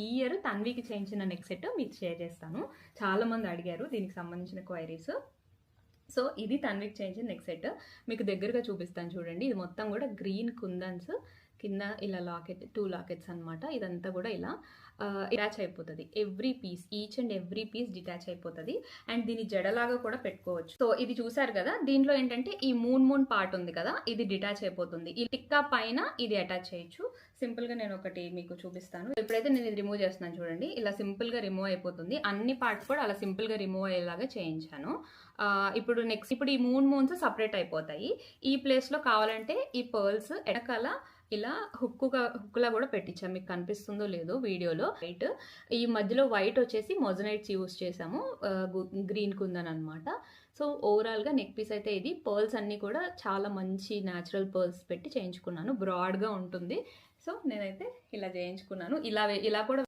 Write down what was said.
ఈ ఇయర్ తన్వికి చేయించిన neck set మీకు షేర్ చేస్తాను. చాలామంది అడిగారు దీనికి సంబంధించిన క్వైరీస్. సో ఇది తన్వికి చేయించిన నెక్ సెట్. మీకు దగ్గరగా చూపిస్తాను చూడండి. ఇది మొత్తం కూడా గ్రీన్ కుందన్స్, కింద ఇలా లాకెట్, 2 లాకెట్స్ అనమాట. ఇదంతా కూడా ఇలా అటాచ్ అయిపోతుంది. Every piece, each and every piece detach అయిపోతుంది. అండ్ దీని జడలాగా కూడా పెట్టుకోవచ్చు. సో ఇది చూసారు కదా, దీంట్లో ఏంటంటే ఈ మూన్ పార్ట్ ఉంది కదా, ఇది డిటాచ్ అయిపోతుంది. ఈ టిక్కా పైన ఇది అటాచ్ చేయొచ్చు. సింపుల్ గా నేను ఒకటి మీకు చూపిస్తాను. ఇప్పుడైతే నేను ఇది రిమూవ్ చేస్తున్నాను చూడండి. ఇలా సింపుల్ గా రిమూవ్ అయిపోతుంది. అన్ని పార్ట్స్ కూడా అలా సింపుల్ గా రిమూవ్ అయ్యేలాగా చేయించాను. ఇప్పుడు నెక్స్ట్, ఇప్పుడు ఈ మూన్స్ సపరేట్ అయిపోతాయి. ఈ ప్లేస్ లో కావాలంటే ఈ పర్ల్స్ ఎడకాల ఇలా హుక్కులా కూడా పెట్టించాం. మీకు కనిపిస్తుందో లేదో వీడియోలో. వైట్, ఈ మధ్యలో వైట్ వచ్చేసి మొజనైట్స్ యూస్ చేసాము, గ్రీన్ కుందన్ అనమాట. సో ఓవరాల్ గా నెక్ పీస్ అయితే ఇది. పర్ల్స్ అన్ని కూడా చాలా మంచి న్యాచురల్ పర్ల్స్ పెట్టి చేయించుకున్నాను. బ్రాడ్ గా ఉంటుంది. సో నేనైతే ఇలా చేయించుకున్నాను. ఇలా కూడా